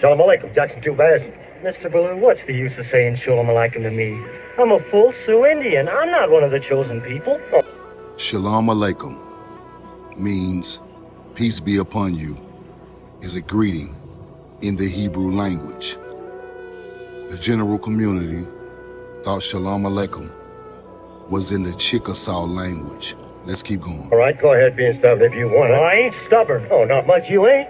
Shalom Aleichem, Jackson 2 Bass. Mr. Baloo, what's the use of saying Shalom Aleichem to me? I'm a full Sioux Indian. I'm not one of the chosen people. Shalom Aleichem means peace be upon you, is a greeting in the Hebrew language. The general community thought Shalom Aleichem was in the Chickasaw language. Let's keep going. All right, go ahead being stubborn if you want it. Well, I ain't stubborn. Oh, not much you ain't.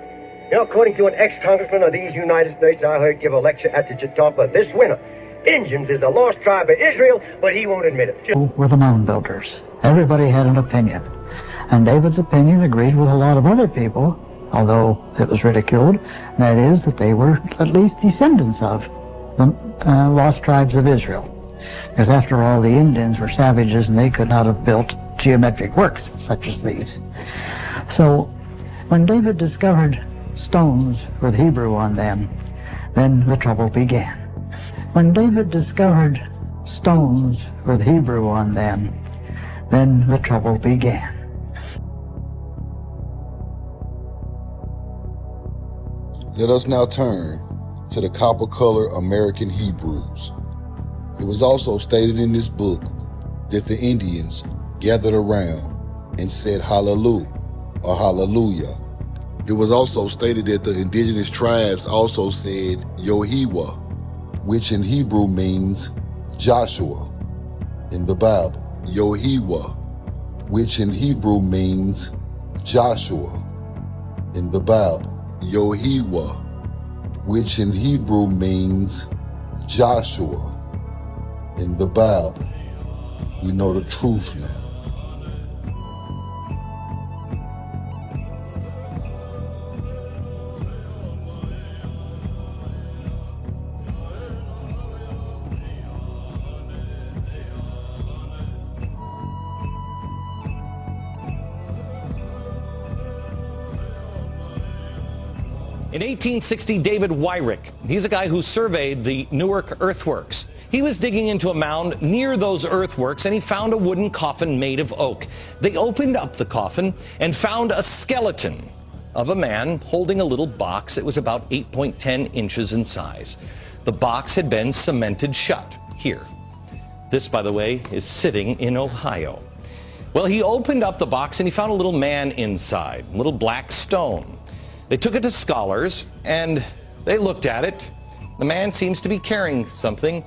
You know, according to an ex-congressman of these United States I heard give a lecture at the Chautauqua this winter, Indians is the lost tribe of Israel, but he won't admit it. Were the mound builders. Everybody had an opinion. And David's opinion agreed with a lot of other people, although it was ridiculed, and that is that they were at least descendants of the lost tribes of Israel. Because after all, the Indians were savages and they could not have built geometric works such as these. So when David discovered stones with Hebrew on them, then the trouble began. When David discovered stones with Hebrew on them, then the trouble began. Let us now turn to the copper-colored American Hebrews. It was also stated in this book that the Indians gathered around and said hallelujah or hallelujah. It was also stated that the indigenous tribes also said Yohewah, which in Hebrew means Joshua in the Bible. Yohewah, which in Hebrew means Joshua in the Bible. Yohewah, which in Hebrew means Joshua in the Bible. We know the truth now. In 1860, David Wyrick, he's a guy who surveyed the Newark earthworks. He was digging into a mound near those earthworks and he found a wooden coffin made of oak. They opened up the coffin and found a skeleton of a man holding a little box that was about 8.10 inches in size. The box had been cemented shut here. This, by the way, is sitting in Ohio. Well, he opened up the box and he found a little man inside, a little black stone. They took it to scholars, and they looked at it. The man seems to be carrying something,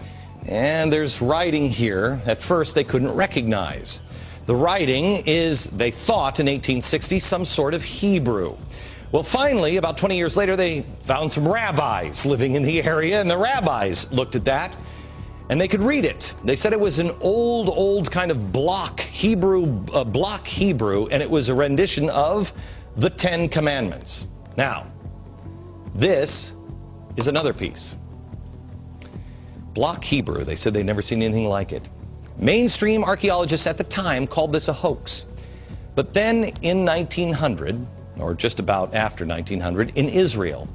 and there's writing here. At first, they couldn't recognize. The writing is, they thought in 1860, some sort of Hebrew. Well, finally, about 20 years later, they found some rabbis living in the area, and the rabbis looked at that, and they could read it. They said it was an old kind of block Hebrew, and it was a rendition of the Ten Commandments. Now, this is another piece. Block Hebrew, they said they'd never seen anything like it. Mainstream archaeologists at the time called this a hoax. But then in 1900, or just about after 1900, in Israel,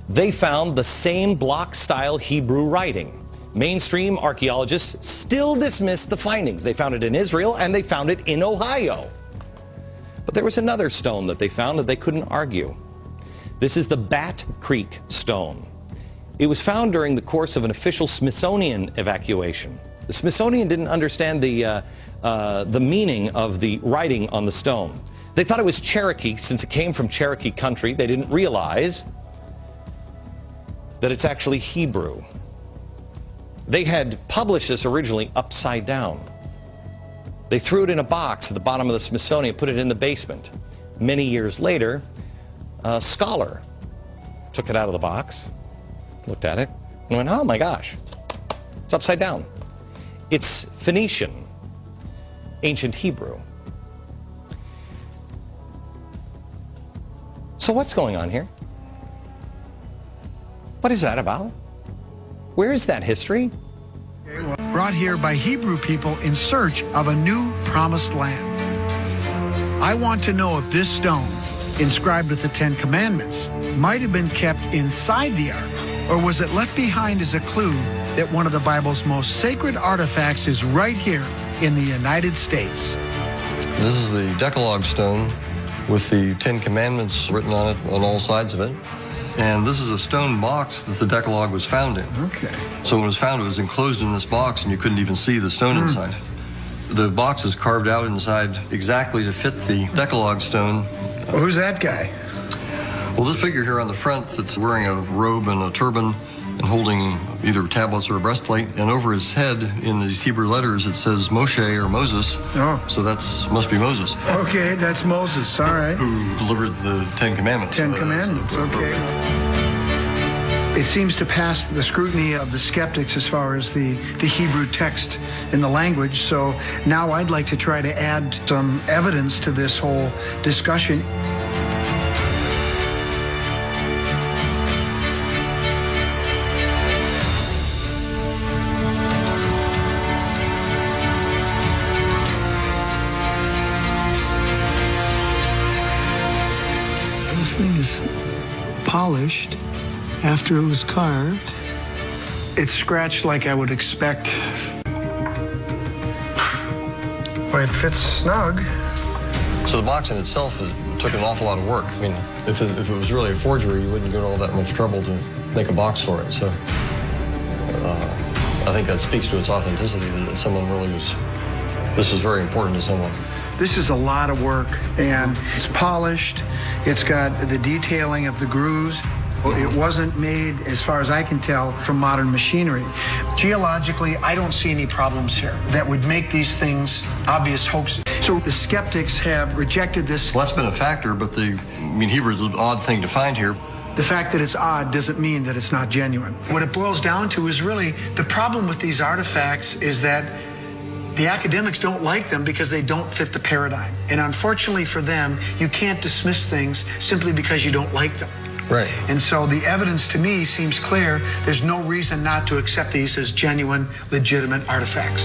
they found the same block-style Hebrew writing. Mainstream archaeologists still dismissed the findings. They found it in Israel and they found it in Ohio. But there was another stone that they found that they couldn't argue. This is the Bat Creek stone. It was found during the course of an official Smithsonian evacuation. The Smithsonian didn't understand the meaning of the writing on the stone. They thought it was Cherokee, since it came from Cherokee country. They didn't realize that it's actually Hebrew. They had published this originally upside down. They threw it in a box at the bottom of the Smithsonian, put it in the basement. Many years later, a scholar took it out of the box, looked at it, and went, oh my gosh, it's upside down. It's Phoenician, ancient Hebrew. So what's going on here? What is that about? Where is that history? Brought here by Hebrew people in search of a new promised land. I want to know if this stone, inscribed with the Ten Commandments, might have been kept inside the ark, or was it left behind as a clue that one of the Bible's most sacred artifacts is right here in the United States? This is the Decalogue stone with the Ten Commandments written on it on all sides of it. And this is a stone box that the Decalogue was found in. Okay. So when it was found, it was enclosed in this box, and you couldn't even see the stone inside. The box is carved out inside exactly to fit the Decalogue stone. Well, who's that guy? Well, this figure here on the front that's wearing a robe and a turban and holding either tablets or a breastplate, and over his head in these Hebrew letters it says Moshe or Moses. Oh. So must be Moses. Okay, that's Moses, all right. Who delivered the Ten Commandments. Ten Commandments, okay. It seems to pass the scrutiny of the skeptics as far as the Hebrew text in the language, so now I'd like to try to add some evidence to this whole discussion. This thing is polished after it was carved. It's scratched like I would expect. Well, it fits snug. So the box in itself took an awful lot of work. I mean, if it was really a forgery, you wouldn't go to all that much trouble to make a box for it. So I think that speaks to its authenticity, that someone really this was very important to someone. This is a lot of work, and it's polished. It's got the detailing of the grooves. It wasn't made, as far as I can tell, from modern machinery. Geologically, I don't see any problems here that would make these things obvious hoaxes. So the skeptics have rejected this. Well, that's been a factor, but Hebrew is an odd thing to find here. The fact that it's odd doesn't mean that it's not genuine. What it boils down to is really the problem with these artifacts is that the academics don't like them because they don't fit the paradigm. And unfortunately for them, you can't dismiss things simply because you don't like them. Right. And so the evidence to me seems clear. There's no reason not to accept these as genuine, legitimate artifacts.